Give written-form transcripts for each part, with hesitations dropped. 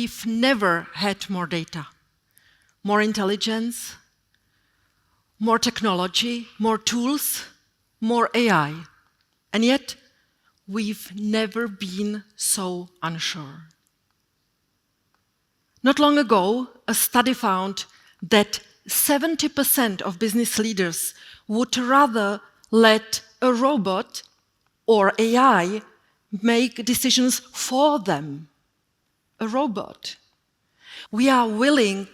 we've never had more data, more intelligence, more technology, more tools, more AI. And yet, we've never been so unsure. Not long ago, a study found that 70% of business leaders would rather let a robot or AI make decisions for them. A robot. We are willing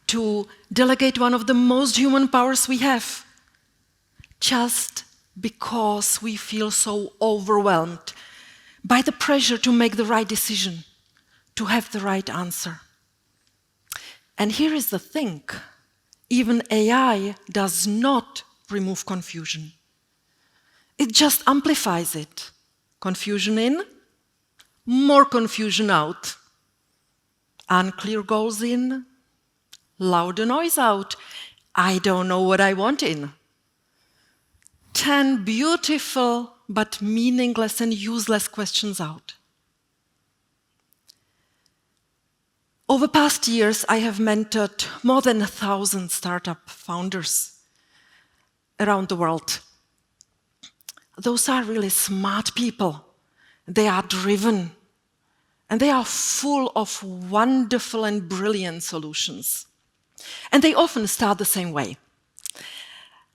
to delegate one of the most human powers we have, just because we feel so overwhelmed by the pressure to make the right decision, to have the right answer. And here is the thing, even AI does not remove confusion. It just amplifies it. Confusion in, more confusion out. Unclear goals in, louder noise out. I don't know what I want in. 10 beautiful but meaningless and useless questions out. Over past years, I have mentored more than 1,000 startup founders around the world. Those are really smart people. They are driven, and they are full of wonderful and brilliant solutions. And they often start the same way.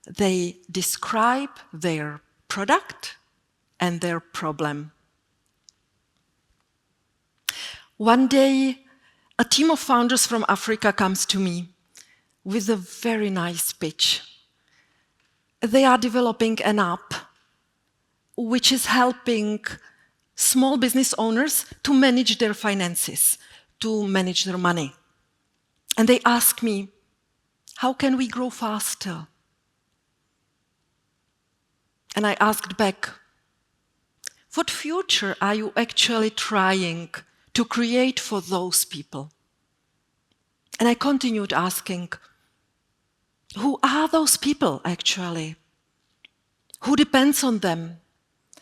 They describe their product and their problem. One day, a team of founders from Africa comes to me with a very nice pitch. They are developing an app which is helping small business owners to manage their finances, to manage their money. And they ask me, how can we grow faster? And I asked back, what future are you actually trying to create for those people? And I continued asking, who are those people actually? Who depends on them?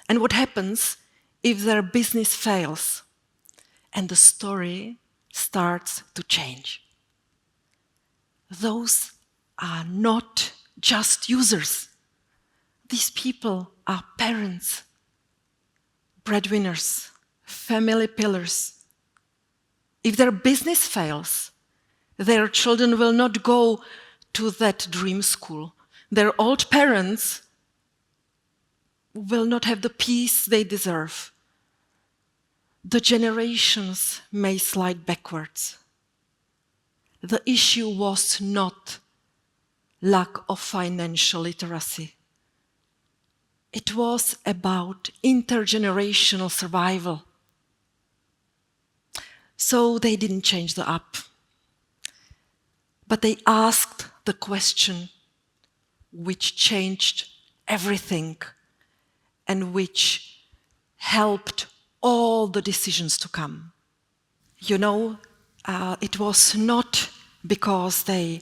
And what happens if their business fails? And the story starts to change. Those are not just users. These people are parents, breadwinners, family pillars. If their business fails, their children will not go to that dream school. Their old parents will not have the peace they deserve. The generations may slide backwards. The issue was not lack of financial literacy. It was about intergenerational survival. So they didn't change the app, but they asked the question which changed everything and which helped all the decisions to come. You know, it was not because they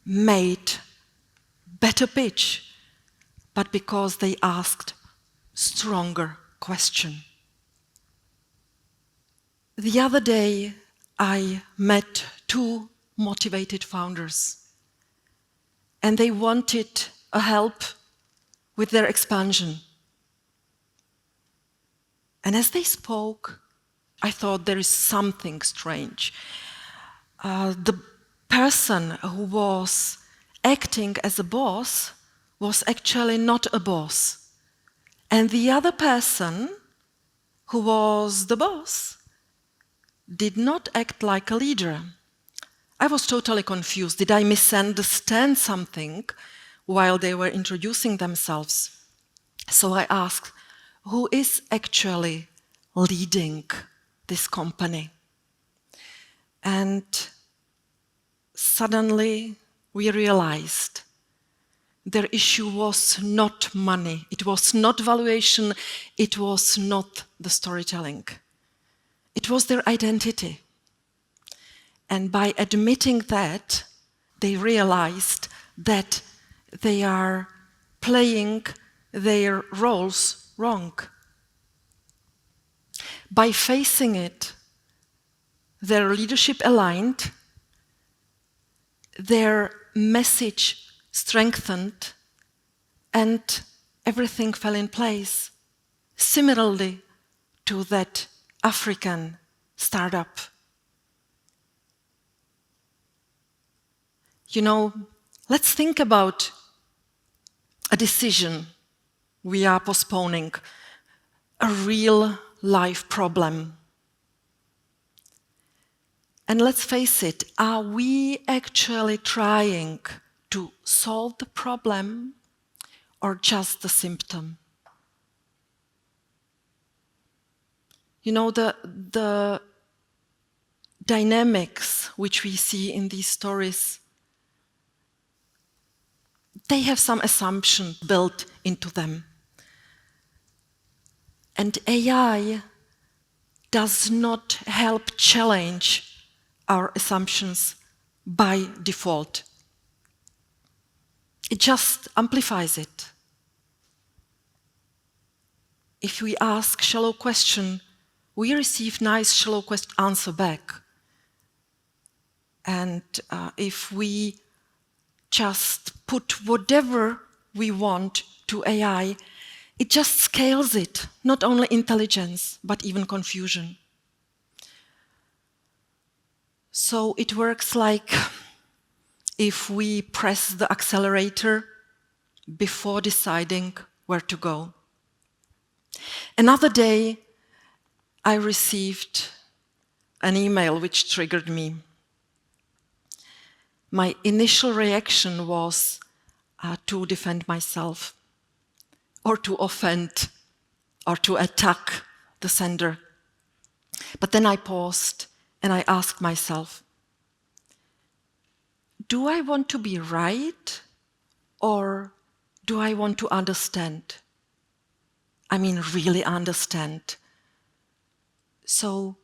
made better pitch, but because they asked stronger question. The other day, I met two motivated founders, and they wanted a help with their expansion. And as they spoke, I thought there is something strange. The person who was acting as a boss was actually not a boss. And the other person, who was the boss, did not act like a leader. I was totally confused. Did I misunderstand something while they were introducing themselves? So I asked, who is actually leading this company? And suddenly we realized their issue was not money, it was not valuation, it was not the storytelling. It was their identity. And by admitting that, they realized that they are playing their roles wrong. By facing it, their leadership aligned, their message strengthened, and everything fell in place. Similarly to that African startup. You know, let's think about a decision we are postponing, a real life problem. And let's face it, are we actually trying to solve the problem or just the symptom? You know, the dynamics which we see in these stories, they have some assumption built into them. And AI does not help challenge our assumptions by default. It just amplifies it. If we ask shallow question, we receive nice shallow answer back. And if we just put whatever we want to AI, it just scales it, not only intelligence, but even confusion. So it works like if we press the accelerator before deciding where to go. Another day, I received an email which triggered me. My initial reaction was to defend myself, or to offend, or to attack the sender. But then I paused and I asked myself, do I want to be right, or do I want to understand? I mean, really understand. So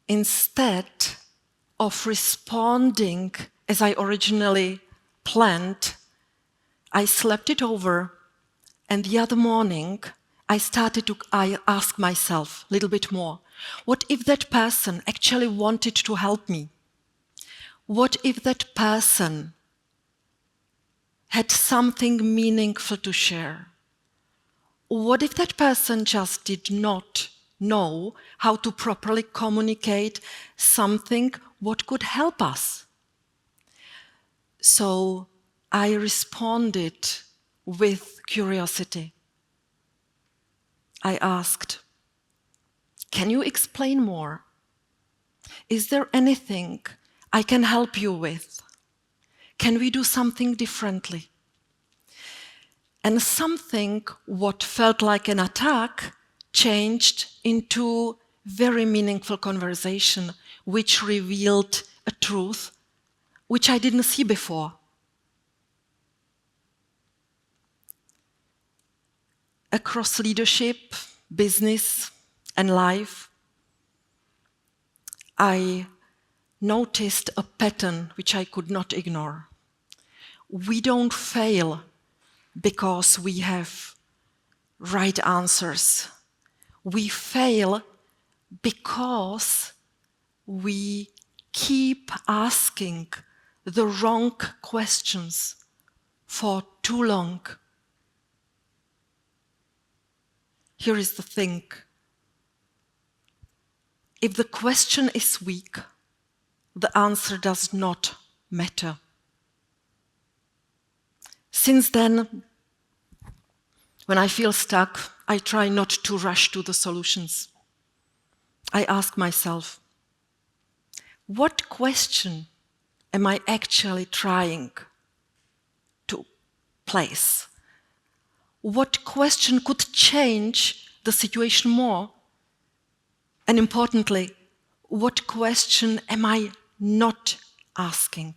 instead of responding as I originally planned, I slept it over, and the other morning I asked myself a little bit more, what if that person actually wanted to help me? What if that person had something meaningful to share? What if that person just did not know how to properly communicate something what could help us? So I responded with curiosity. I asked, can you explain more? Is there anything I can help you with? Can we do something differently? And something what felt like an attack changed into very meaningful conversation, which revealed a truth which I didn't see before. Across leadership, business, and life, I noticed a pattern which I could not ignore. We don't fail because we have right answers. We fail because we keep asking the wrong questions for too long. Here is the thing. If the question is weak, the answer does not matter. Since then, when I feel stuck, I try not to rush to the solutions. I ask myself, what question am I actually trying to place? What question could change the situation more? And importantly, what question am I not asking?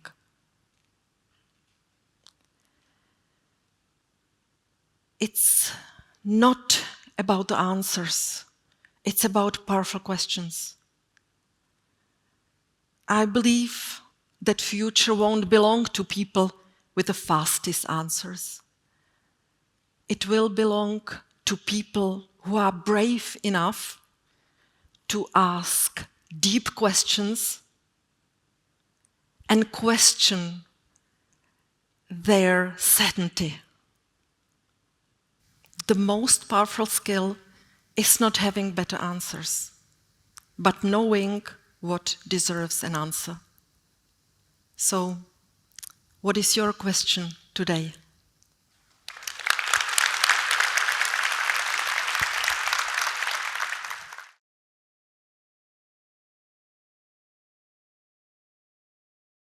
It's not about the answers. It's about powerful questions. I believe that future won't belong to people with the fastest answers. It will belong to people who are brave enough to ask deep questions and question their certainty. The most powerful skill is not having better answers, but knowing what deserves an answer. So, what is your question today?